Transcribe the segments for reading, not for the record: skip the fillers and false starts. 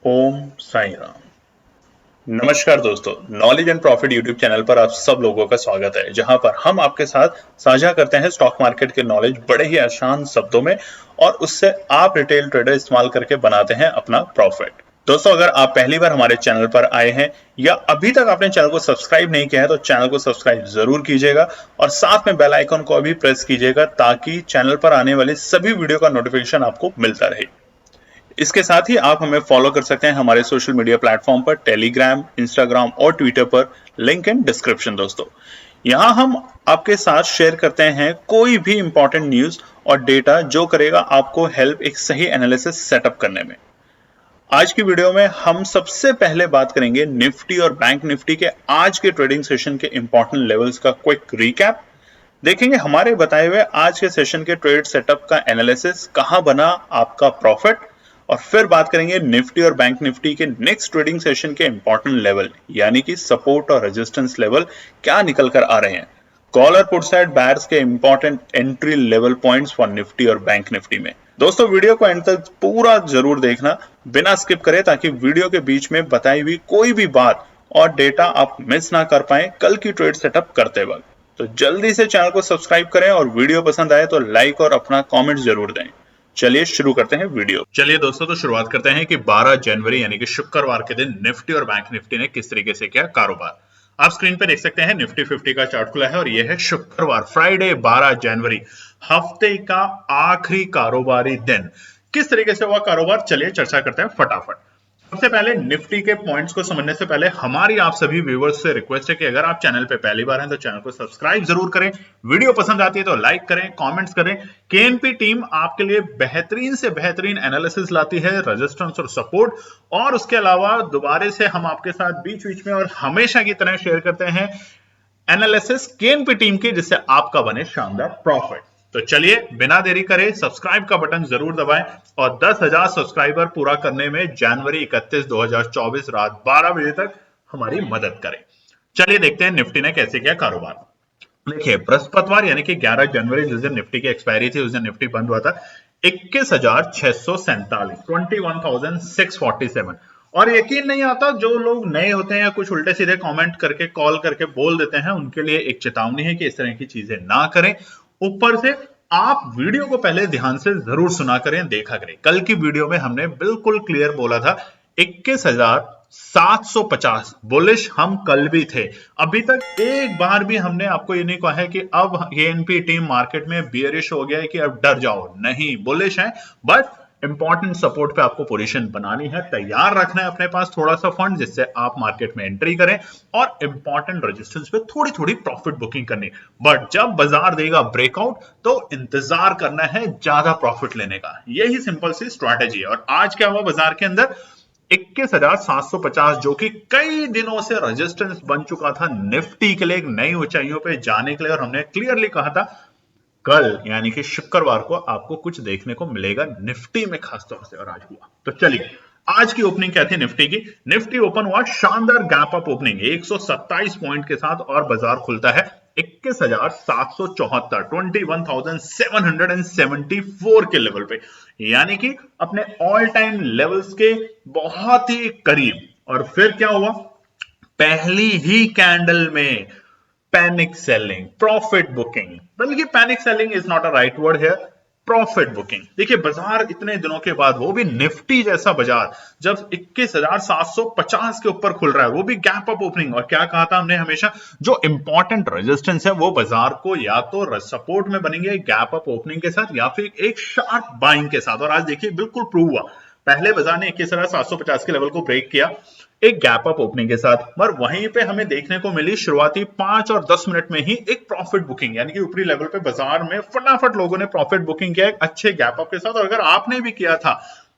ओम साई राम। नमस्कार दोस्तों, knowledge and profit YouTube channel पर आप सब लोगों का स्वागत है, जहां पर हम आपके साथ साझा करते हैं स्टॉक मार्केट के नॉलेज बड़े ही आसान शब्दों में और उससे आप रिटेल ट्रेडर इस्तेमाल करके बनाते हैं अपना प्रॉफिट। दोस्तों, अगर आप पहली बार हमारे चैनल पर आए हैं या अभी तक आपने चैनल को सब्सक्राइब नहीं किया है तो चैनल को सब्सक्राइब जरूर कीजिएगा और साथ में बेल आइकन को भी प्रेस कीजिएगा ताकि चैनल पर आने वाली सभी वीडियो का नोटिफिकेशन आपको मिलता रहे। इसके साथ ही आप हमें फॉलो कर सकते हैं हमारे सोशल मीडिया प्लेटफॉर्म पर, टेलीग्राम, इंस्टाग्राम और ट्विटर पर। Link in description. दोस्तों, यहां हम आपके साथ शेयर करते हैं कोई भी इंपॉर्टेंट न्यूज और डेटा जो करेगा आपको हेल्प एक सही एनालिसिस सेटअप करने में। आज की वीडियो में हम सबसे पहले बात करेंगे निफ्टी और बैंक निफ्टी के आज के ट्रेडिंग सेशन के इंपॉर्टेंट लेवल्स का क्विक रिकैप। देखेंगे हमारे बताए हुए आज के सेशन के ट्रेड सेटअप का एनालिसिस, कहां बना आपका प्रॉफिट, और फिर बात करेंगे निफ्टी और बैंक निफ्टी के नेक्स्ट ट्रेडिंग सेशन के इंपॉर्टेंट लेवल यानी कि सपोर्ट और रेजिस्टेंस लेवल क्या निकल कर आ रहे हैं। कॉल और पुट साइड बायर्स के important entry level points for Nifty और बैंक निफ्टी में। दोस्तों, वीडियो को एंड तक पूरा जरूर देखना बिना स्किप करे, ताकि वीडियो के बीच में बताई हुई कोई भी बात और डेटा आप मिस ना कर पाए कल की ट्रेड सेटअप करते वक्त। तो जल्दी से चैनल को सब्सक्राइब करें और वीडियो पसंद आए तो लाइक और अपना कमेंट जरूर दें। चलिए शुरू करते हैं वीडियो। चलिए दोस्तों, तो शुरुआत करते हैं कि 12 जनवरी यानी कि शुक्रवार के दिन निफ्टी और बैंक निफ्टी ने किस तरीके से किया कारोबार। आप स्क्रीन पर देख सकते हैं निफ्टी 50 का चार्ट खुला है और यह है शुक्रवार, फ्राइडे 12 जनवरी, हफ्ते का आखिरी कारोबारी दिन। किस तरीके से हुआ कारोबार, चलिए चर्चा करते हैं फटाफट। सबसे पहले निफ्टी के पॉइंट्स को समझने से पहले हमारी आप सभी व्यूअर्स से रिक्वेस्ट है कि अगर आप चैनल पे पहली बार हैं तो चैनल को सब्सक्राइब जरूर करें, वीडियो पसंद आती है तो लाइक करें, कमेंट्स करें। केएनपी टीम आपके लिए बेहतरीन से बेहतरीन एनालिसिस लाती है, रेजिस्टेंस और सपोर्ट, और उसके अलावा दोबारा से हम आपके साथ बीच बीच में और हमेशा की तरह शेयर करते हैं एनालिसिस केएनपी टीम की, जिससे आपका बने शानदार प्रॉफिट। तो चलिए बिना देरी करे सब्सक्राइब का बटन जरूर दबाएं और 10,000 सब्सक्राइबर पूरा करने में जनवरी 31, 2024 रात 12 बजे तक हमारी मदद करें। चलिए देखते हैं निफ्टी ने कैसे किया कारोबार। देखिए, बृहस्पतिवार यानी कि 11 जनवरी जिस दिन निफ्टी की एक्सपायरी थी उस दिन निफ्टी बंद हुआ था 21,647, 21,647। और यकीन नहीं आता, जो लोग नए होते हैं या कुछ उल्टे सीधे कमेंट करके कॉल करके बोल देते हैं, उनके लिए एक चेतावनी है कि इस तरह की चीजें ना करें। ऊपर से आप वीडियो को पहले ध्यान से जरूर सुना करें, देखा करें। कल की वीडियो में हमने बिल्कुल क्लियर बोला था 21,750 बुलिश हम कल भी थे। अभी तक एक बार भी हमने आपको ये नहीं कहा है कि अब केएनपी टीम मार्केट में बियरिश हो गया है कि अब डर जाओ, नहीं, बुलिश है। बट इंपॉर्टेंट सपोर्ट पे आपको पोजीशन बनानी है, तैयार रखना है अपने पास थोड़ा सा फंड, जिससे आप मार्केट में एंट्री करें और इंपॉर्टेंट रेजिस्टेंस पे थोड़ी थोड़ी प्रॉफिट बुकिंग करनी। बट जब बाजार देगा ब्रेकआउट तो इंतजार करना है ज्यादा प्रॉफिट लेने का। यही सिंपल सी स्ट्रैटेजी है। और आज क्या हुआ बाजार के अंदर, 21,750 जो कि कई दिनों से रेजिस्टेंस बन चुका था निफ्टी के लिए, एक नई ऊंचाइयों पे जाने के लिए। और हमने क्लियरली कहा था कल यानी कि शुक्रवार को आपको कुछ देखने को मिलेगा निफ्टी में खासतौर से, और आज हुआ। तो चलिए आज की ओपनिंग क्या थी निफ्टी की। निफ्टी ओपन हुआ शानदार गैप अप ओपनिंग 127 पॉइंट के साथ और बाजार खुलता है 21,774, 21,774 के लेवल पे, यानी कि अपने ऑल टाइम लेवल्स के बहुत ही करीब। और फिर क्या हुआ, पहली ही कैंडल में पैनिक सेलिंग, प्रॉफिट बुकिंग, बल्कि panic selling is not a right word है, प्रॉफिट बुकिंग। देखिए, बाजार इतने दिनों के बाद, वो भी निफ्टी जैसा बाजार, जब 21,750 के ऊपर खुल रहा है, वो भी गैप अप ओपनिंग। और क्या कहा था हमने हमेशा, जो इंपॉर्टेंट रेजिस्टेंस है वो बाजार को या तो सपोर्ट में बनेंगे गैप अप ओपनिंग के साथ या फिर एक शार्प बाइंग के साथ। और आज देखिए बिल्कुल प्रूव हुआ, पहले बाजार ने 21,750 के लेवल को ब्रेक किया एक गैप अप ओपनिंग के साथ, पर वहीं पे हमें देखने को मिली शुरुआती 5 और 10 मिनट में ही एक प्रॉफिट बुकिंग, यानी कि ऊपरी लेवल पे बाजार में फटाफट लोगों ने प्रॉफिट बुकिंग किया एक अच्छे गैप अप के साथ। और अगर आपने भी किया था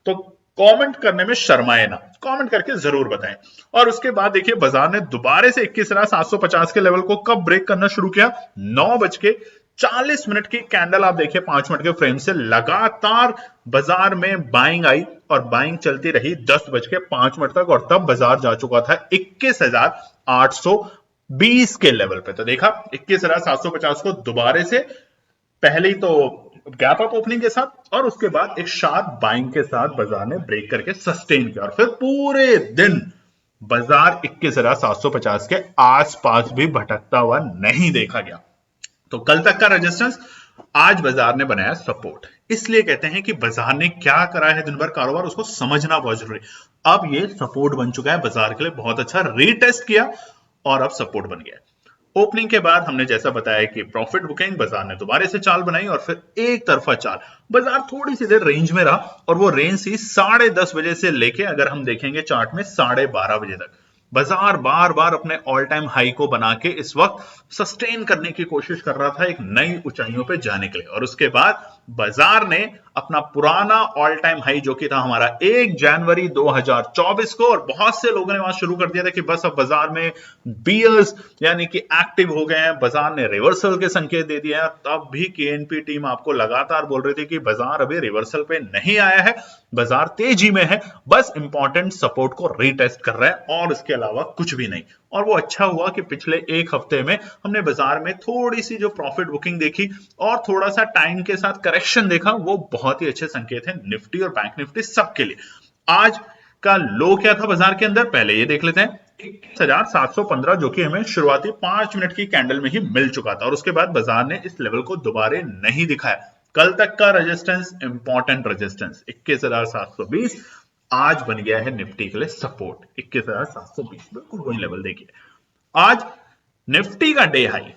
तो कमेंट करने में शर्माए ना, कमेंट करके जरूर बताएं। और उसके बाद देखिए बाजार ने दोबारा से 21,750 के लेवल को कब ब्रेक करना शुरू किया, 9:40 की कैंडल आप देखिए 5 मिनट के फ्रेम से लगातार बाजार में बाइंग आई और बाइंग चलती रही 10:05 तक, और तब बाजार जा चुका था 21,820 के लेवल पे। तो देखा 21,750 को दोबारा से, पहले ही तो गैप अप ओपनिंग के साथ और उसके बाद एक शार्प बाइंग के साथ बाजार ने ब्रेक करके सस्टेन किया और फिर पूरे दिन बाजार 21,750 के आसपास भी भटकता हुआ नहीं देखा गया। तो कल तक का रेजिस्टेंस, आज बाजार ने बनाया सपोर्ट। इसलिए कहते हैं कि बाजार ने क्या करा है दिन भर कारोबार, उसको समझना बहुत जरूरी। अब ये सपोर्ट बन चुका है बाजार के लिए, बहुत अच्छा रीटेस्ट किया और अब सपोर्ट बन गया। ओपनिंग के बाद हमने जैसा बताया कि प्रॉफिट बुकिंग, बाजार ने दोबारा से चाल बनाई और फिर एक तरफा चाल, बाजार थोड़ी सी देर रेंज में रहा और वो रेंज थी 10:30 बजे से लेके, अगर हम देखेंगे चार्ट में, 12:30 बजे तक। बाजार बार बार अपने ऑल टाइम हाई को बना के इस वक्त सस्टेन करने की कोशिश कर रहा था एक नई ऊंचाइयों पे जाने के लिए, और उसके बाद बाजार ने अपना पुराना ऑल टाइम हाई जो कि था हमारा 1 जनवरी 2024 को, और बहुत से लोगों ने वहां शुरू कर दिया था कि बस अब बाजार में बियर्स यानी कि एक्टिव हो गए हैं, बाजार ने रिवर्सल के संकेत दे दिए हैं। तब भी केएनपी टीम आपको लगातार बोल रही थी कि बाजार अभी रिवर्सल पे नहीं आया है, बाजार तेजी में है, बस इंपॉर्टेंट सपोर्ट को रीटेस्ट कर रहा है और इसके अलावा कुछ भी नहीं। और वो अच्छा हुआ कि पिछले एक हफ्ते में हमने बाजार में थोड़ी सी जो प्रॉफिट बुकिंग देखी और थोड़ा सा टाइम के साथ करेक्शन देखा, वो बहुत ही अच्छे संकेत हैं निफ्टी और बैंक निफ्टी सबके लिए। आज का लो क्या था बाजार के अंदर, पहले ये देख लेते हैं। 21,715 जो कि हमें शुरुआती 5 मिनट की कैंडल में ही मिल चुका था और उसके बाद बाजार ने इस लेवल को दोबारा नहीं दिखाया। कल तक का रेजिस्टेंस, इंपॉर्टेंट रेजिस्टेंस 21,720, आज बन गया है निफ्टी के लिए सपोर्ट 21,720, बिल्कुल वही लेवल देखिए। आज निफ्टी का day high,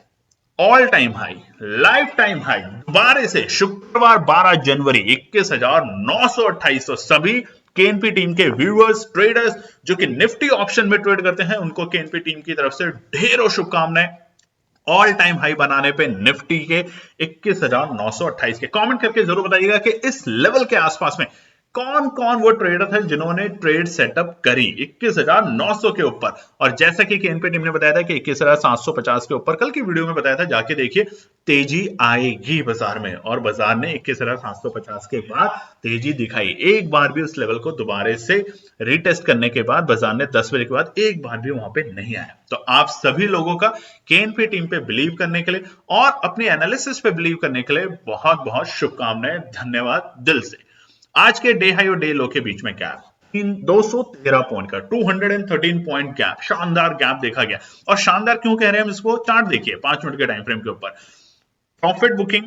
all time high, life time high दोबारा से शुक्रवार 12 जनवरी 21,928। तो सभी केएनपी टीम के व्यूअर्स, ट्रेडर्स जो कि निफ्टी ऑप्शन में ट्रेड करते हैं, उनको केएनपी टीम की तरफ से ढेरों शुभकामनाएं। ऑल टाइम हाई बनाने पे निफ्टी के 21,928 के। कमेंट करके जरूर बताइएगा कि इस लेवल के आसपास में कौन कौन वो ट्रेडर थे जिन्होंने ट्रेड सेटअप करी 21,900 के ऊपर। और जैसा कि केएनपी टीम ने बताया था कि 21,750 के ऊपर, कल की वीडियो में बताया था, जाके देखिए, तेजी आएगी बाजार में, और बाजार ने 21,750 के बाद तेजी दिखाई। एक बार भी उस लेवल को दोबारा से रीटेस्ट करने के बाद बाजार ने 10 बजे के बाद एक बार भी वहां पे नहीं आया। तो आप सभी लोगों का केएनपी टीम पे बिलीव करने के लिए और अपनी एनालिसिस पे बिलीव करने के लिए बहुत बहुत शुभकामनाएं, धन्यवाद दिल से। आज के डे हाई और डे लो के बीच में गैप 213 पॉइंट का, 213 पॉइंट गैप, शानदार गैप देखा गया। और शानदार क्यों कह रहे हैं हम इसको, चार्ट देखिए 5 मिनट के टाइम फ्रेम के ऊपर। प्रॉफिट बुकिंग,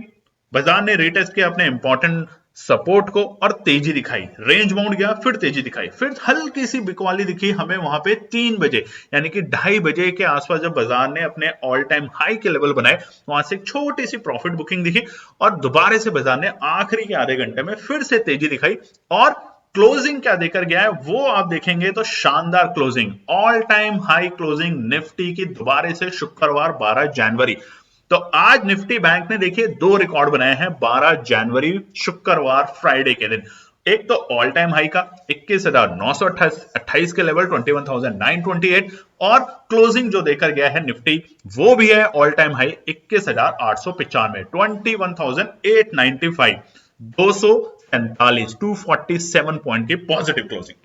बाजार ने रीटेस्ट किया अपने इंपॉर्टेंट सपोर्ट को और तेजी दिखाई, रेंज बाउंड गया, फिर तेजी दिखाई, फिर हल्की सी बिकवाली दिखी हमें वहां पे 3 बजे यानी कि 2:30 बजे के आसपास, जब बाजार ने अपने ऑल टाइम हाई के लेवल बनाए, वहां से एक छोटी सी प्रॉफिट बुकिंग दिखी और दोबारा से बाजार ने आखिरी के आधे घंटे में फिर से तेजी दिखाई। और क्लोजिंग क्या देकर गया है वो आप देखेंगे तो शानदार closing, all time high closing Nifty की दोबारा से शुक्रवार 12 जनवरी। तो आज निफ्टी बैंक ने देखिए 2 रिकॉर्ड बनाए हैं 12 जनवरी शुक्रवार फ्राइडे के दिन। एक तो ऑल टाइम हाई का 21,928 के लेवल 21,928, और क्लोजिंग जो देकर गया है निफ्टी वो भी है ऑल टाइम हाई 21,895, 21,895, 247 पॉइंट की पॉजिटिव क्लोजिंग।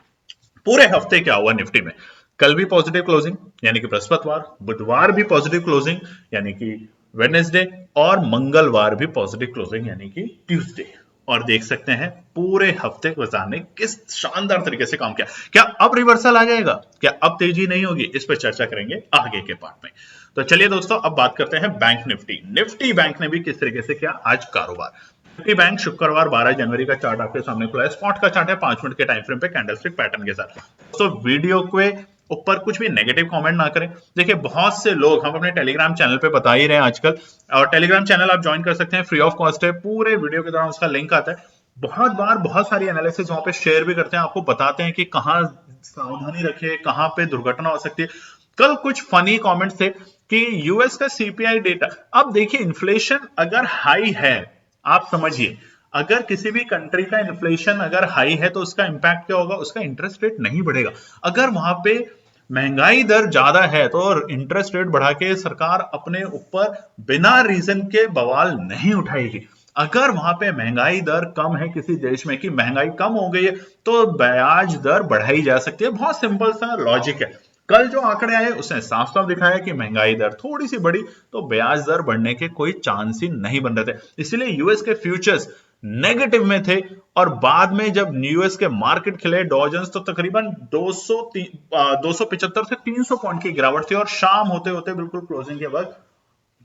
पूरे हफ्ते क्या हुआ निफ्टी में, कल भी पॉजिटिव क्लोजिंग यानी कि बृहस्पतिवार, बुधवार भी पॉजिटिव क्लोजिंग यानी कि वेडनेसडे, और मंगलवार भी पॉजिटिव क्लोजिंग यानी कि ट्यूसडे। और देख सकते हैं पूरे हफ्ते बाजार ने किस शानदार तरीके से काम किया। क्या अब रिवर्सल आ जाएगा, क्या अब तेजी नहीं होगी, इस पर चर्चा करेंगे आगे के पार्ट में। तो चलिए दोस्तों, अब बात करते हैं बैंक निफ्टी। निफ्टी बैंक ने भी किस तरीके से किया आज कारोबार। निफ्टी बैंक शुक्रवार 12 जनवरी का चार्ट आपके सामने खुला है, स्पॉट का चार्ट है 5 मिनट के टाइम फ्रेम पे कैंडलस्टिक पैटर्न के साथ। तो वीडियो के ऊपर कुछ भी नेगेटिव कमेंट ना करें। देखिए बहुत से लोग, हम अपने टेलीग्राम चैनल पे बता ही रहे हैं आजकल, और टेलीग्राम चैनल आप ज्वाइन कर सकते हैं, फ्री ऑफ कॉस्ट है, पूरे वीडियो के दौरान उसका लिंक आता है। बहुत बार बहुत सारी एनालिसिस वहां पे शेयर भी करते हैं, आपको बताते हैं कि कहां सावधानी रखें, कहां पे दुर्घटना हो सकती है। कल कुछ फनी कमेंट्स थे कि यूएस का सीपीआई डेटा, अब देखिए इन्फ्लेशन अगर हाई है, आप समझिए, अगर किसी भी कंट्री का इन्फ्लेशन अगर हाई है तो उसका इंपैक्ट क्या होगा, उसका इंटरेस्ट रेट नहीं बढ़ेगा। अगर वहां पे महंगाई दर ज्यादा है तो इंटरेस्ट रेट बढ़ा के सरकार अपने ऊपर बिना रीजन के बवाल नहीं उठाएगी। अगर वहां पे महंगाई दर कम है किसी देश में, कि महंगाई कम हो गई है, तो ब्याज दर बढ़ाई जा सकती है। बहुत सिंपल सा लॉजिक है। कल जो आंकड़े आए उसने साफ साफ दिखाया कि महंगाई दर थोड़ी सी बढ़ी तो ब्याज दर बढ़ने के कोई चांस ही नहीं बन रहे थे, इसलिए यूएस के फ्यूचर्स नेगेटिव में थे। और बाद में जब यूएस के मार्केट खिले डॉ जोन्स तो तकरीबन 275 से 300 पॉइंट की गिरावट थी और शाम होते होते बिल्कुल क्लोजिंग के वक्त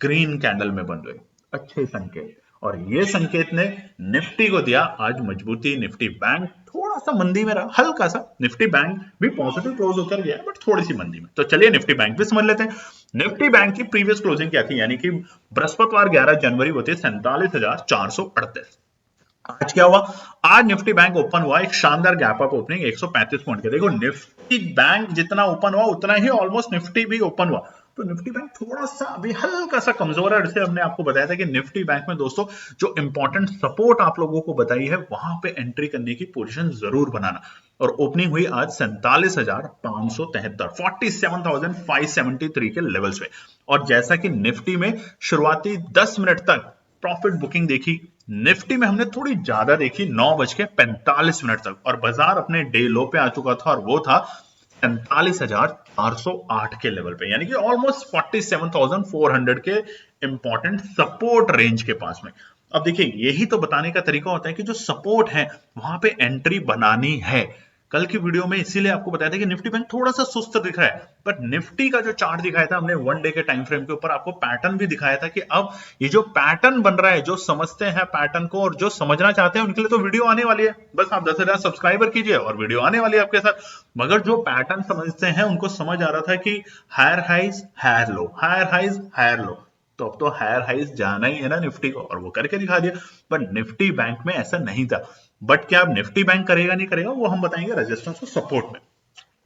ग्रीन कैंडल में बन गए। अच्छे संकेत, और ये संकेत ने निफ्टी को दिया आज मजबूती। निफ्टी बैंक थोड़ा सा मंदी में रहा, हल्का सा। निफ्टी बैंक भी पॉजिटिव क्लोज होकर गया बट थोड़ी सी मंदी में। तो चलिए निफ्टी बैंक भी समझ लेते हैं। निफ्टी बैंक की प्रीवियस क्लोजिंग क्या थी, यानी कि बृहस्पतिवार 11 जनवरी होती है 47,438। आज क्या हुआ, आज निफ्टी बैंक ओपन हुआ एक शानदार गैप अप ओपनिंग 135 पॉइंट के। देखो निफ्टी बैंक जितना ओपन हुआ उतना ही ऑलमोस्ट निफ्टी भी ओपन हुआ। तो निफ्टी बैंक थोड़ा सा अभी हल्का सा कमजोर है। जैसे हमने आपको बताया था कि निफ्टी बैंक में दोस्तों जो इंपॉर्टेंट सपोर्ट आप लोगों को बताई है वहां पे एंट्री करने की पोजीशन जरूर बनाना। और ओपनिंग हुई आज 47,573 47,573 के लेवल्स पे। और जैसा कि निफ्टी में शुरुआती 10 मिनट तक प्रॉफिट बुकिंग देखी, निफ्टी में हमने थोड़ी ज्यादा देखी 9:45 तक, और बाजार अपने डे लो पे आ चुका था और वो था 47,408 के लेवल पे, यानी कि ऑलमोस्ट 47,400 के इंपॉर्टेंट सपोर्ट रेंज के पास में। अब देखिए यही तो बताने का तरीका होता है कि जो सपोर्ट है वहां पे एंट्री बनानी है। कल की वीडियो में इसीलिए आपको बताया था कि निफ्टी बैंक थोड़ा सा सुस्त दिख रहा है, पर निफ्टी का जो चार्ट दिखाया था हमने 1 डे के टाइम फ्रेम के ऊपर, आपको पैटर्न भी दिखाया था कि अब ये जो पैटर्न बन रहा है, जो समझते हैं पैटर्न को और जो समझना चाहते हैं उनके लिए तो वीडियो आने वाली है। बस आप 10,000 सब्सक्राइबर कीजिए और वीडियो आने वाली है आपके साथ। मगर जो पैटर्न समझते हैं उनको समझ आ रहा था कि higher highs higher lows, higher highs higher lows. तो अब तो हायर हाइज जाना ही है ना निफ्टी को, और वो करके दिखा दिया। पर निफ्टी बैंक में ऐसा नहीं था। बट क्या अब निफ्टी बैंक करेगा नहीं करेगा वो हम बताएंगे रेजिस्टेंस और सपोर्ट में।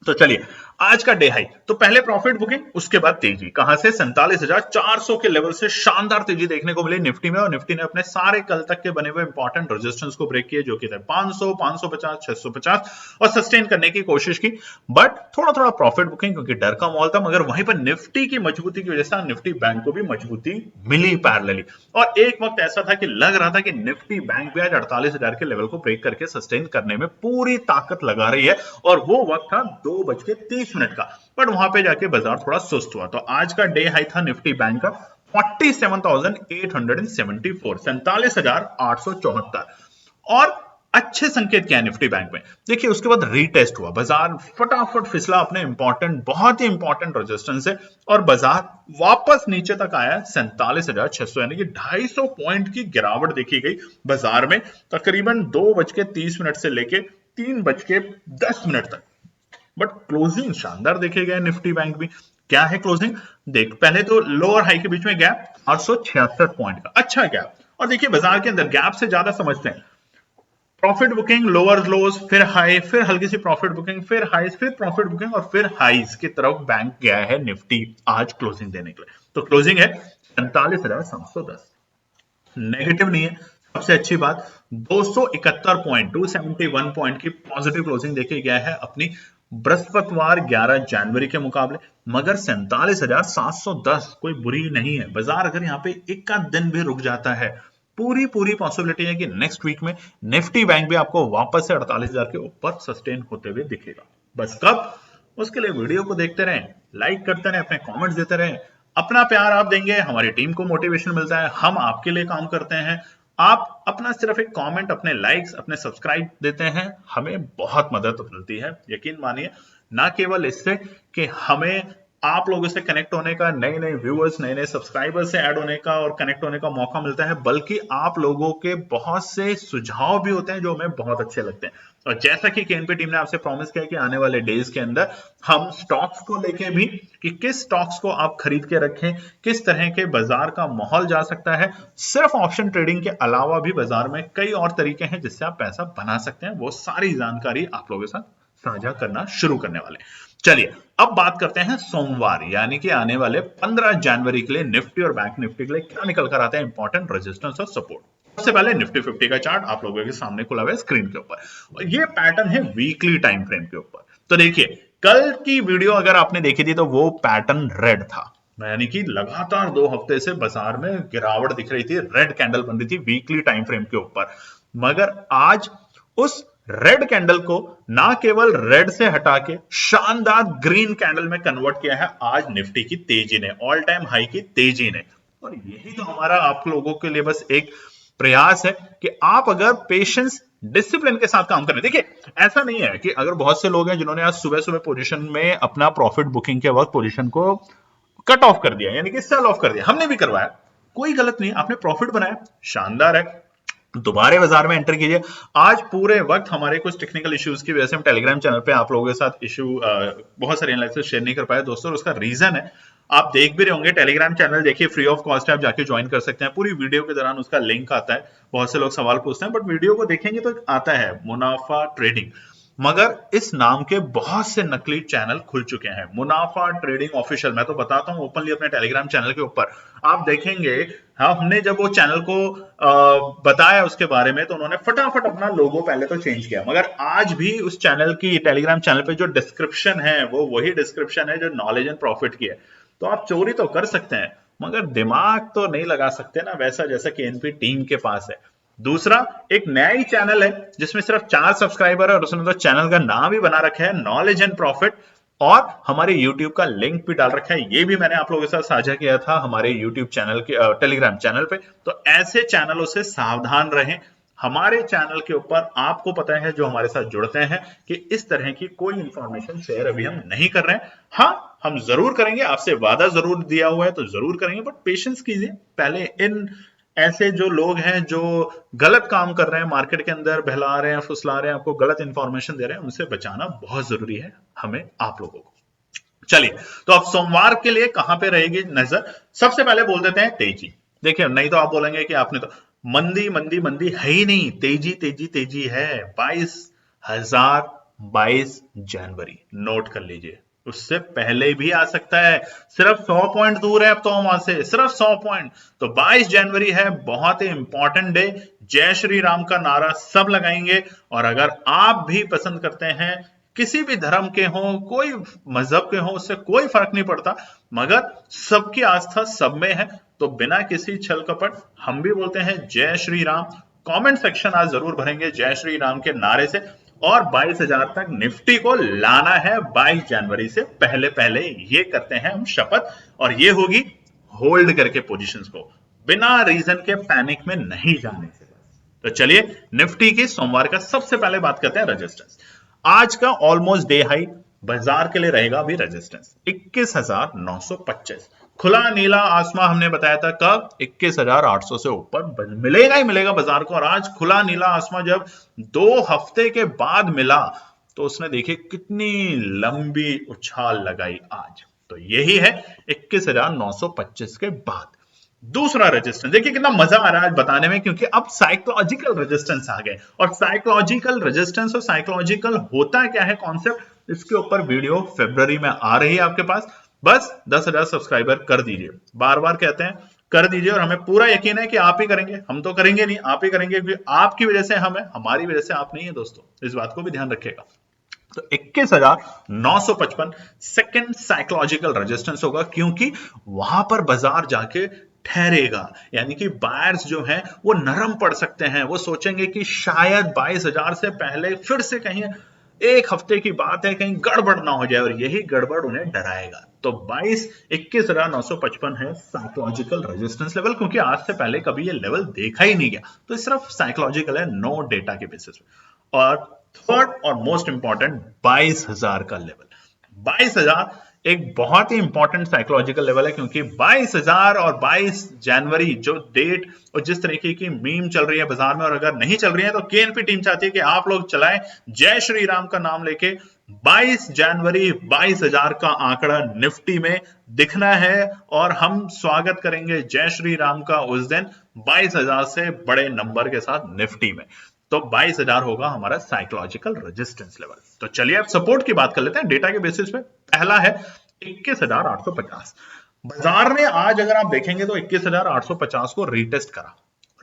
तो चलिए आज का डे हाई, तो पहले प्रॉफिट बुकिंग उसके बाद तेजी। कहां से, 47,400 के लेवल से शानदार तेजी देखने को मिली निफ्टी में। और निफ्टी ने अपने सारे कल तक के बने हुए इंपॉर्टेंट रेजिस्टेंस को ब्रेक किए, जो कि थे 500, 550, 650, और सस्टेन करने की कोशिश की। बट थोड़ा थोड़ा प्रॉफिट बुकिंग क्योंकि डर का माहौल था, मगर वहीं पर निफ्टी की मजबूती की वजह से निफ्टी बैंक को भी मजबूती मिली पैरेलली। और एक वक्त ऐसा था कि लग रहा था कि निफ्टी बैंक भी आज 48,000 के लेवल को ब्रेक करके सस्टेन करने में पूरी ताकत लगा रही है, और वो वक्त था 2:30 का। बट वहां पे जाके बाजार थोड़ा सुस्त हुआ। तो आज का डे हाई था निफ्टी बैंक का 47,874, 47,874। और अच्छे संकेत क्या है निफ्टी बैंक में, देखिए उसके बाद रीटेस्ट हुआ, बाजार फटाफट फिसला अपने इंपॉर्टेंट, बहुत ही इंपॉर्टेंट रेजिस्टेंस से, और बाजार वापस नीचे तक आया 47,600, यानी कि 250 पॉइंट की गिरावट देखी गई बाजार में तकरीबन 2:30 से लेके 3:10 तक। बट क्लोजिंग शानदार देखे गए निफ्टी बैंक भी। क्या है क्लोजिंग, देख पहले तो लो और हाई के बीच में गैप 866 पॉइंट का, अच्छा गैप। और देखिए बाजार के अंदर गैप से ज्यादा समझते हैं प्रॉफिट बुकिंग, लोअर लोज, फिर हाई, फिर हल्की सी प्रॉफिट बुकिंग, फिर हाईज, फिर प्रॉफिट बुकिंग, और फिर हाईज की तरफ बैंक गया है निफ्टी आज क्लोजिंग देने के लिए। तो क्लोजिंग है 47,710, नेगेटिव नहीं है। सबसे अच्छी बात 271 पॉइंट, 271 पॉइंट की पॉजिटिव क्लोजिंग देखी गया है अपनी बृहस्पतिवार 11 जनवरी के मुकाबले। मगर 47,710 कोई बुरी नहीं है। बाजार अगर यहाँ पे एक आध दिन भी रुक जाता है, पूरी पॉसिबिलिटी है कि नेक्स्ट वीक में निफ्टी बैंक भी आपको वापस से 48,000 के ऊपर सस्टेन होते हुए दिखेगा। बस कब, उसके लिए वीडियो को देखते रहें, लाइक करते रहें, अपने कमेंट्स देते रहें। अपना प्यार आप देंगे, हमारी टीम को मोटिवेशन मिलता है, हम आपके लिए काम करते हैं। आप अपना सिर्फ एक कमेंट, अपने लाइक्स, अपने सब्सक्राइब देते हैं, हमें बहुत मदद मिलती है। यकीन मानिए, ना केवल इससे कि हमें आप लोगों से कनेक्ट होने का, नए नए व्यूअर्स, नए नए सब्सक्राइबर्स से ऐड होने का और कनेक्ट होने का मौका मिलता है, बल्कि आप लोगों के बहुत से सुझाव भी होते हैं जो हमें बहुत अच्छे लगते हैं। और जैसा कि केएनपी टीम ने आपसे प्रॉमिस किया कि आने वाले डेज के अंदर हम स्टॉक्स को लेके भी, कि किस स्टॉक्स को आप खरीद के रखें, किस तरह के बाजार का माहौल जा सकता है। सिर्फ ऑप्शन ट्रेडिंग के अलावा भी बाजार में कई और तरीके हैं जिससे आप पैसा बना सकते हैं। वो सारी जानकारी आप लोगों के साथ साझा करना शुरू करने वाले। चलिए अब बात करते हैं सोमवार, यानी कि आने वाले 15 जनवरी के लिए निफ्टी और बैंक निफ्टी के लिए क्या निकल कर आता है इंपॉर्टेंट रेजिस्टेंस और सपोर्ट। सबसे पहले निफ्टी 50 का चार्ट आप लोगों के सामने खुला हुआ है स्क्रीन के ऊपर, और ये पैटर्न है वीकली टाइम फ्रेम के ऊपर। तो देखिए कल की वीडियो अगर आपने देखी थी तो वो पैटर्न रेड था, यानी कि लगातार 2 हफ्ते से बाजार में गिरावट दिख रही थी, रेड कैंडल बन रही थी वीकली टाइम फ्रेम के ऊपर। मगर आज उस रेड कैंडल को ना केवल रेड से हटा के शानदार ग्रीन कैंडल में कन्वर्ट किया है आज निफ्टी की तेजी ने, ऑल टाइम हाई की तेजी ने। और यही तो हमारा आप लोगों के लिए बस एक प्रयास है कि आप अगर पेशेंस डिसिप्लिन के साथ काम करें। देखिए ऐसा नहीं है कि अगर बहुत से लोग हैं जिन्होंने आज सुबह सुबह पोजीशन में अपना प्रॉफिट बुकिंग के वक्त पोजीशन को कट ऑफ कर दिया, यानी कि सेल ऑफ कर दिया, हमने भी करवाया, कोई गलत नहीं, आपने प्रॉफिट बनाया, शानदार है, दोबारा बाजार में एंटर कीजिए। आज पूरे वक्त हमारे कुछ टेक्निकल इश्यूज की वजह से हम टेलीग्राम चैनल पे आप लोगों के साथ इश्यू बहुत सारे एनालिसिस शेयर नहीं कर पाए दोस्तों, और उसका रीजन है आप देख भी रहे होंगे, टेलीग्राम चैनल देखिए फ्री ऑफ कॉस्ट है, आप जाके ज्वाइन कर सकते हैं, पूरी वीडियो के दौरान उसका लिंक आता है, बहुत से लोग सवाल पूछते हैं बट वीडियो को देखेंगे तो आता है मुनाफा ट्रेडिंग, मगर इस नाम के बहुत से नकली चैनल खुल चुके हैं। मुनाफा ट्रेडिंग ऑफिशियल, मैं तो बताता हूं ओपनली अपने टेलीग्राम चैनल के ऊपर, आप देखेंगे हाँ हमने जब वो चैनल को बताया उसके बारे में तो उन्होंने फटाफट अपना लोगो पहले तो चेंज किया, मगर आज भी उस चैनल की टेलीग्राम चैनल पे जो डिस्क्रिप्शन है वो वही डिस्क्रिप्शन है जो नॉलेज एंड प्रॉफिट की है। तो आप चोरी तो कर सकते हैं मगर दिमाग तो नहीं लगा सकते ना वैसा जैसा कि एनपी टीम के पास है। दूसरा, एक नया ही चैनल है जिसमें सिर्फ 4 सब्सक्राइबर है और उसने तो चैनल का नाम ही बना रखा है नॉलेज एंड प्रॉफिट, और हमारे YouTube का लिंक भी डाल रखा है, ये भी मैंने आप लोगों के साथ साझा किया था हमारे YouTube चैनल के टेलीग्राम चैनल पे। तो ऐसे चैनलों से सावधान रहें। हमारे चैनल के ऊपर आपको पता है जो हमारे साथ जुड़ते हैं कि इस तरह की कोई इंफॉर्मेशन शेयर अभी हम नहीं कर रहे हैं। हाँ हम जरूर करेंगे, आपसे वादा जरूर दिया हुआ है तो जरूर करेंगे, बट पेशेंस कीजिए। पहले इन ऐसे जो लोग हैं जो गलत काम कर रहे हैं, मार्केट के अंदर बहला रहे हैं, फुसला रहे हैं, आपको गलत इंफॉर्मेशन दे रहे हैं, उनसे बचाना बहुत जरूरी है हमें आप लोगों को। चलिए, तो अब सोमवार के लिए कहां पे रहेगी नजर, सबसे पहले बोल देते हैं तेजी। देखिए नहीं तो आप बोलेंगे कि आपने तो मंदी मंदी मंदी है ही नहीं, तेजी तेजी तेजी है। 22,022 जनवरी नोट कर लीजिए, उससे पहले भी आ सकता है, सिर्फ 100 पॉइंट दूर है अब तो वहां से, सिर्फ 100 पॉइंट। तो 22 जनवरी है, बहुत ही इंपॉर्टेंट डे, जय श्री राम का नारा सब लगाएंगे। और अगर आप भी पसंद करते हैं, किसी भी धर्म के हो, कोई मजहब के हो, उससे कोई फर्क नहीं पड़ता, मगर सबकी आस्था सब में है, तो बिना किसी छल कपट हम भी बोलते हैं जय श्री राम। कमेंट सेक्शन आज जरूर भरेंगे जय श्री राम के नारे से, और 22,000 तक निफ्टी को लाना है 22 जनवरी से पहले पहले, ये करते हैं हम शपथ। और ये होगी होल्ड करके पोजीशंस को, बिना रीजन के पैनिक में नहीं जाने से। तो चलिए निफ्टी की सोमवार का सबसे पहले बात करते हैं रेजिस्टेंस। आज का ऑलमोस्ट डे हाई बाजार के लिए रहेगा अभी रेजिस्टेंस 21,925, खुला नीला आसमां हमने बताया था कब, 21,800 से ऊपर मिलेगा ही मिलेगा बाजार को। और आज खुला नीला आसमां जब 2 हफ्ते के बाद मिला तो उसने देखिए कितनी लंबी उछाल लगाई आज, तो यही है 21,925 के बाद। दूसरा रेजिस्टेंस देखिए कितना मजा आ रहा है आज बताने में, क्योंकि अब साइकोलॉजिकल रेजिस्टेंस आ गए, और साइकोलॉजिकल रेजिस्टेंस और साइकोलॉजिकल होता क्या है कॉन्सेप्ट, इसके ऊपर वीडियो फरवरी में आ रही है आपके पास। बस 10,000 सब्सक्राइबर कर दीजिए, बार बार कहते हैं कर दीजिए, और हमें पूरा यकीन है कि आप ही करेंगे, हम तो करेंगे नहीं, आप ही करेंगे, क्योंकि आपकी वजह से हम है, हमारी वजह से आप नहीं है दोस्तों, इस बात को भी ध्यान रखिएगा। तो 21,955 सेकंड साइकोलॉजिकल रेजिस्टेंस होगा, क्योंकि वहां पर बाजार जाके ठहरेगा, यानी कि बायर्स जो हैं वो नरम पड़ सकते हैं, वो सोचेंगे कि शायद 22,000 से पहले फिर से कहीं, एक हफ्ते की बात है, कहीं गड़बड़ ना हो जाए, और यही गड़बड़ उन्हें डराएगा। तो 21,955 है साइकोलॉजिकल रेजिस्टेंस लेवल, क्योंकि आज से पहले कभी ये लेवल देखा ही नहीं गया, तो सिर्फ साइकोलॉजिकल है, नो डेटा के बेसिस पे। और थर्ड और मोस्ट इंपॉर्टेंट 22,000 का लेवल, 22,000 एक बहुत ही इंपॉर्टेंट साइकोलॉजिकल लेवल है, क्योंकि 22,000 और 22 जनवरी जो डेट और जिस तरीके की मीम चल रही है बाजार में, और अगर नहीं चल रही है तो केएनपी टीम चाहती है कि आप लोग चलाएं जय श्री राम का नाम लेके। 22 जनवरी 22,000 का आंकड़ा निफ्टी में दिखना है, और हम स्वागत करेंगे जय श्री राम का उस दिन 22,000 से बड़े नंबर के साथ निफ्टी में। तो 22,000 होगा हमारा साइकोलॉजिकल रेजिस्टेंस लेवल। तो चलिए अब सपोर्ट की बात कर लेते हैं डेटा के बेसिस पे। पहला है 21,850, बाजार ने आज अगर आप देखेंगे तो 21,850 को रीटेस्ट करा,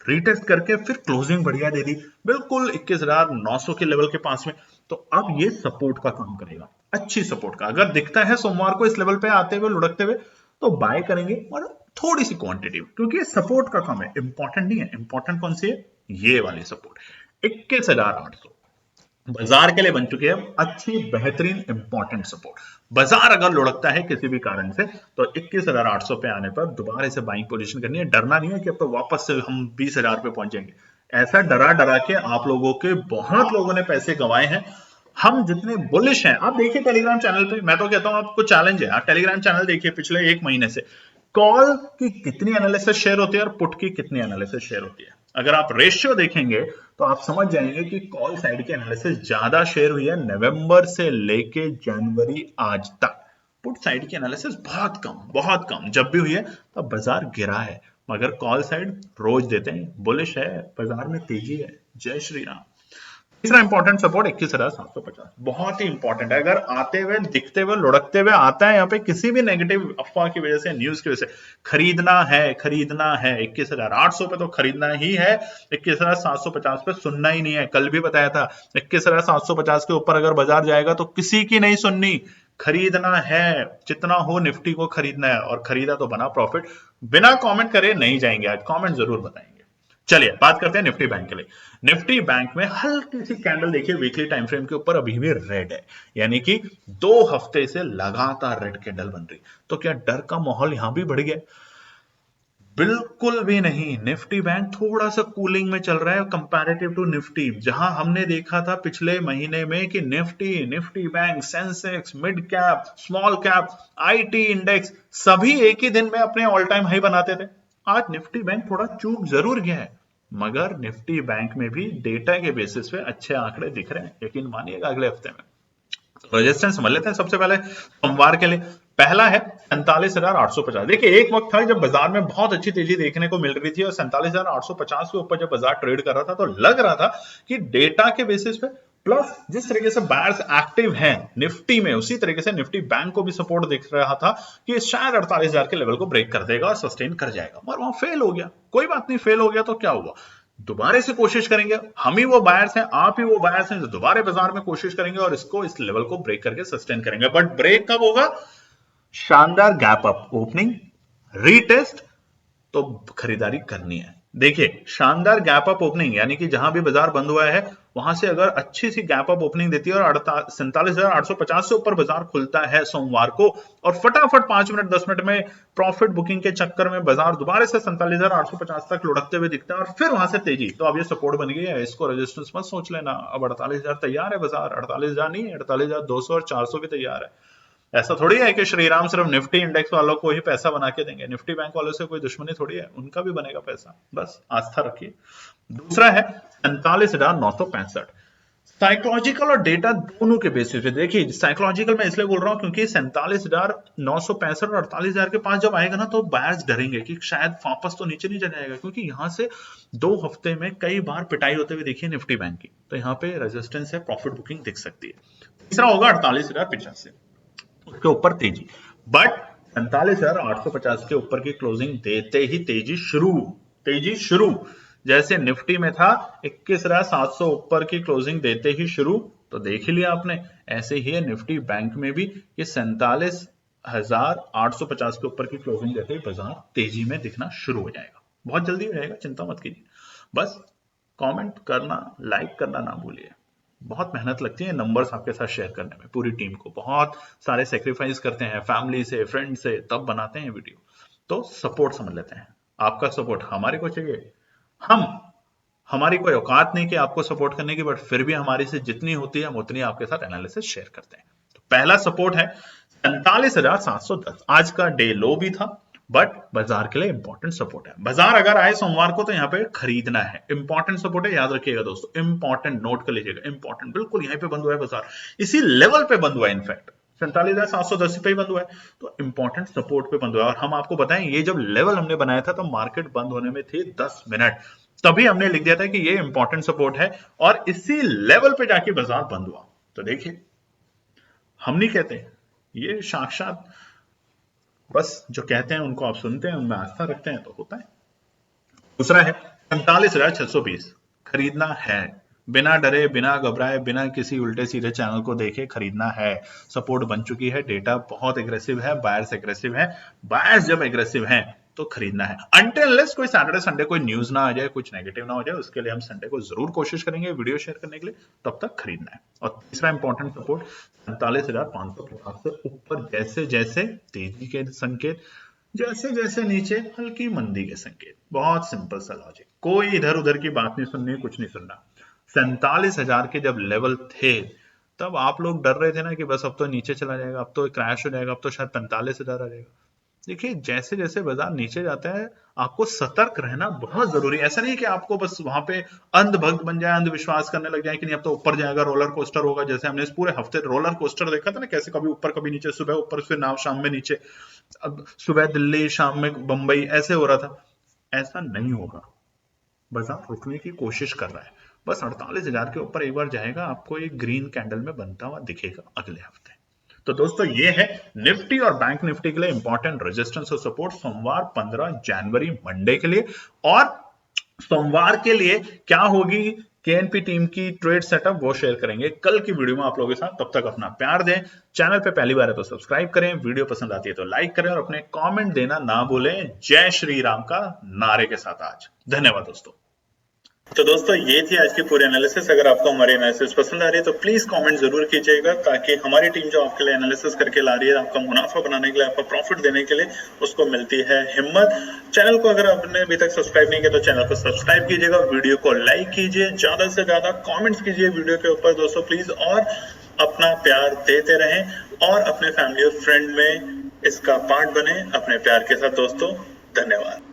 रीटेस्ट करके फिर क्लोजिंग बढ़िया दे दी बिल्कुल 21,900 के लेवल के पास में। तो अब ये सपोर्ट का काम करेगा, अच्छी सपोर्ट का, अगर दिखता है सोमवार को इस लेवल पे आते हुए लुढ़कते हुए तो बाय करेंगे, और थोड़ी सी क्वांटिटी, क्योंकि ये सपोर्ट का काम है, इंपॉर्टेंट नहीं है। इंपॉर्टेंट कौन सी है, ये वाली सपोर्ट 21,800। बाजार के लिए बन चुकी है अच्छी बेहतरीन इंपॉर्टेंट सपोर्ट। बाजार अगर लुढ़कता है किसी भी कारण से तो 21,800 पे आने पर दोबारा से बाइंग पोजीशन करनी है। डरना नहीं है कि अब तो वापस से हम 20,000 पे पहुंचेंगे। ऐसा डरा डरा के आप लोगों के बहुत लोगों ने पैसे गंवाए हैं। हम जितने बुलिश हैं, आप देखिए टेलीग्राम चैनल पे, मैं तो कहता हूं आपको चैलेंज है, आप टेलीग्राम चैनल देखिए पिछले एक महीने से कॉल की कितनी एनालिसिस शेयर होती है और पुट की कितनी एनालिसिस शेयर होती है। अगर आप रेशियो देखेंगे तो आप समझ जाएंगे कि कॉल साइड की एनालिसिस ज्यादा शेयर हुई है नवंबर से लेके जनवरी आज तक। पुट साइड की एनालिसिस बहुत कम जब भी हुई है तब बाजार गिरा है, मगर कॉल साइड रोज देते हैं, बुलिश है, बाजार में तेजी है। जय श्री राम। तीसरा इंपॉर्टेंट सपोर्ट 21,750 बहुत ही इंपॉर्टेंट है। अगर आते हुए दिखते हुए लुढ़कते हुए आता है यहाँ पे किसी भी नेगेटिव अफवाह की वजह से, न्यूज की वजह से, खरीदना है 21,800 पे तो खरीदना ही है। 21,750 पे सुनना ही नहीं है। कल भी बताया था 21,750 के ऊपर अगर बाजार जाएगा तो किसी की नहीं सुननी, खरीदना है, जितना हो निफ्टी को खरीदना है, और खरीदा तो बना प्रॉफिट। बिना कमेंट करे नहीं जाएंगे आज, कमेंट जरूर बताएंगे। चलिए बात करते हैं निफ्टी बैंक के लिए। निफ्टी बैंक में हल्की सी कैंडल देखिए वीकली टाइम फ्रेम के ऊपर अभी भी रेड है, यानी कि 2 हफ्ते से लगातार रेड कैंडल बन रही। तो क्या डर का माहौल यहां भी बढ़ गया? बिल्कुल भी नहीं। निफ्टी बैंक थोड़ा सा कूलिंग में चल रहा है कंपैरेटिव टू निफ्टी। जहां हमने देखा था पिछले महीने में कि Nifty bank, Sensex, mid cap, small cap, IT index सभी एक ही दिन में अपने ऑल टाइम हाई बनाते थे। आज निफ्टी बैंक थोड़ा चूक जरूर गया है, मगर निफ्टी बैंक में भी डेटा के बेसिस पे अच्छे आंकड़े दिख रहे हैं, यकीन मानिएगा अगले हफ्ते में। रेजिस्टेंस समझ लेते हैं सबसे पहले सोमवार के लिए। पहला है 47,850। देखिए एक वक्त था जब बाजार में बहुत अच्छी तेजी देखने को मिल रही थी और 47,850 के ऊपर जब बाजार ट्रेड कर रहा था तो लग रहा था कि डेटा के बेसिस पे, प्लस जिस तरीके से बायर्स एक्टिव हैं निफ्टी में, उसी तरीके से निफ्टी बैंक को भी सपोर्ट दिख रहा था कि शायद 48,000 के लेवल को ब्रेक कर देगा और सस्टेन कर जाएगा, मगर वहां फेल हो गया। कोई बात नहीं, फेल हो गया तो क्या हुआ, दोबारा से कोशिश करेंगे। हम ही वो बायर्स हैं, आप ही वो बायर्स हैं जो दोबारा बाजार में कोशिश करेंगे और इसको, इस लेवल को ब्रेक करके सस्टेन करेंगे। बट ब्रेक कब होगा? शानदार गैप अप ओपनिंग, रीटेस्ट, तो खरीदारी करनी है। देखिए शानदार गैप अप ओपनिंग, यानी कि जहां भी बाजार बंद हुआ है वहां से अगर अच्छी सी गैप अप ओपनिंग देती है और 47,850 से ऊपर बाजार खुलता है सोमवार को, और फटाफट 5 मिनट 10 मिनट में प्रॉफिट बुकिंग के चक्कर में बाजार दोबारा से 47,850 तक लुढ़कते हुए दिखता है और फिर वहां से तेजी, तो अब ये सपोर्ट बन गई है, इसको रेजिस्टेंस मत सोच लेना। अब 48,000 तैयार है बाजार, 48,000 नहीं, 48,200 और 400 भी तैयार है। ऐसा थोड़ी है कि श्रीराम सिर्फ निफ्टी इंडेक्स वालों को ही पैसा बना के देंगे, निफ्टी बैंक वालों से कोई दुश्मनी थोड़ी है, उनका भी बनेगा पैसा, बस आस्था रखिए। दूसरा है 47,965। साइकोलॉजिकल और डेटा दोनों के बेसिस पे देखिए, साइकोलॉजिकल मैं इसलिए बोल रहा हूं क्योंकि 47,965 और 48,000 के पास जब आएगा ना तो बायर्स डरेंगे कि शायद वापस तो नीचे नहीं चला जाएगा, क्योंकि यहां से 2 हफ्ते में कई बार पिटाई होते हुए देखिए निफ्टी बैंक की, तो यहाँ पे रेजिस्टेंस है, प्रॉफिट बुकिंग दिख सकती है। तीसरा होगा 48,085, उसके ऊपर तेजी, बट 47,850 के ऊपर की क्लोजिंग देते ही तेजी शुरू, जैसे निफ्टी में था 21,700 ऊपर की क्लोजिंग देते ही शुरू, तो देख ही लिया आपने। ऐसे ही है निफ्टी बैंक में भी, ये 47,850 के ऊपर की क्लोजिंग देते ही बाजार तेजी में दिखना शुरू हो जाएगा, बहुत जल्दी हो जाएगा, चिंता मत कीजिए। बस कमेंट करना, लाइक करना ना भूलिए। बहुत मेहनत लगती है नंबर्स आपके साथ शेयर करने में, पूरी टीम को बहुत सारे सेक्रीफाइस करते हैं, फैमिली से, फ्रेंड से, तब बनाते हैं वीडियो। तो सपोर्ट समझ लेते हैं, आपका सपोर्ट हमारे को चाहिए। हम, हमारी कोई औकात नहीं कि आपको सपोर्ट करने की, बट फिर भी हमारी से जितनी होती है हम उतनी आपके साथ एनालिसिस शेयर करते हैं। तो पहला सपोर्ट है 47,710। आज का डे लो भी था, बट बाजार के लिए इंपॉर्टेंट सपोर्ट है। बाजार अगर आए सोमवार को तो यहाँ पे खरीदना है, इंपॉर्टेंट सपोर्ट है, याद रखिएगा दोस्तों, इंपॉर्टेंट, नोट कर लीजिएगा, इंपॉर्टेंट, बिल्कुल यहीं पे बंद हुआ है बाजार, इसी लेवल पे बंद हुआ है, इनफैक्ट 47,710 पे ही बंद हुआ है, तो इंपॉर्टेंट सपोर्ट पे बंद हुआ है। और हम आपको बताएं ये जब लेवल हमने बनाया था तो मार्केट बंद होने में थे 10 मिनट, तभी हमने लिख दिया था कि ये इंपॉर्टेंट सपोर्ट है, और इसी लेवल पे जाके बाजार बंद हुआ। तो देखिए हम नहीं कहते, ये साक्षात, बस जो कहते हैं उनको आप सुनते हैं, उनमें आस्था रखते हैं तो होता है। दूसरा है 47,620, खरीदना है, बिना डरे, बिना घबराए, बिना किसी उल्टे सीधे चैनल को देखे खरीदना है। सपोर्ट बन चुकी है, डेटा बहुत एग्रेसिव है, बायर्स एग्रेसिव है, बायर्स जब एग्रेसिव हैं तो खरीदना है। अनटिल अनलेस कोई सैटरडे संडे कोई न्यूज ना आ जाए, कुछ नेगेटिव ना हो जाए, उसके लिए हम संडे को जरूर कोशिश करेंगे वीडियो शेयर करने के लिए, तब तक खरीदना है। और तीसरा इंपॉर्टेंट सपोर्ट 47,550 से ऊपर जैसे जैसे तेजी के संकेत, जैसे जैसे नीचे हल्की मंदी के संकेत। बहुत सिंपल सा लॉजिक, कोई इधर उधर की बात नहीं सुननी, कुछ नहीं सुनना। 47,000 के जब लेवल थे तब आप लोग डर रहे थे ना कि बस अब तो नीचे चला जाएगा, अब तो क्रैश हो जाएगा, अब तो शायद 45,000 आ जाएगा। देखिए जैसे जैसे बाजार नीचे जाता है आपको सतर्क रहना बहुत जरूरी है। ऐसा नहीं कि आपको बस वहां पे अंधभक्त बन जाए, अंधविश्वास करने लग जाए कि नहीं अब तो ऊपर जाएगा, रोलर कोस्टर होगा। जैसे हमने इस पूरे हफ्ते रोलर कोस्टर देखा था ना, कैसे कभी ऊपर कभी नीचे, सुबह ऊपर फिर नाव शाम में नीचे, अब सुबह दिल्ली शाम में बंबई, ऐसे हो रहा था। ऐसा नहीं होगा, बाजार रुकने की कोशिश कर रहा है। बस 48,000 के ऊपर एक बार जाएगा, आपको एक ग्रीन कैंडल में बनता हुआ दिखेगा अगले हफ्ते। तो दोस्तों ये है निफ्टी और बैंक निफ्टी के लिए इंपॉर्टेंट रेजिस्टेंस और सपोर्ट सोमवार 15 जनवरी मंडे के लिए। और सोमवार के लिए क्या होगी केएनपी टीम की ट्रेड सेटअप, वो शेयर करेंगे कल की वीडियो में आप लोगों के साथ। तब तक अपना प्यार दें, चैनल पे पहली बार है तो सब्सक्राइब करें, वीडियो पसंद आती है तो लाइक करें और अपने कमेंट देना ना भूलें जय श्री राम का नारे के साथ आज। धन्यवाद दोस्तों। तो दोस्तों ये थी आज की पूरी एनालिसिस। अगर आपको हमारी एनालिसिस पसंद आ रही है तो प्लीज कमेंट जरूर कीजिएगा, ताकि हमारी टीम जो आपके लिए एनालिसिस करके ला रही है, आपका मुनाफा बनाने के लिए, आपका प्रॉफिट देने के लिए, उसको मिलती है हिम्मत। चैनल को अगर आपने अभी तक सब्सक्राइब नहीं किया तो चैनल को सब्सक्राइब कीजिएगा, वीडियो को लाइक कीजिए, ज्यादा से ज्यादा कॉमेंट्स कीजिए वीडियो के ऊपर दोस्तों प्लीज, और अपना प्यार देते रहें और अपने फैमिली और फ्रेंड में इसका पार्ट बने अपने प्यार के साथ दोस्तों। धन्यवाद।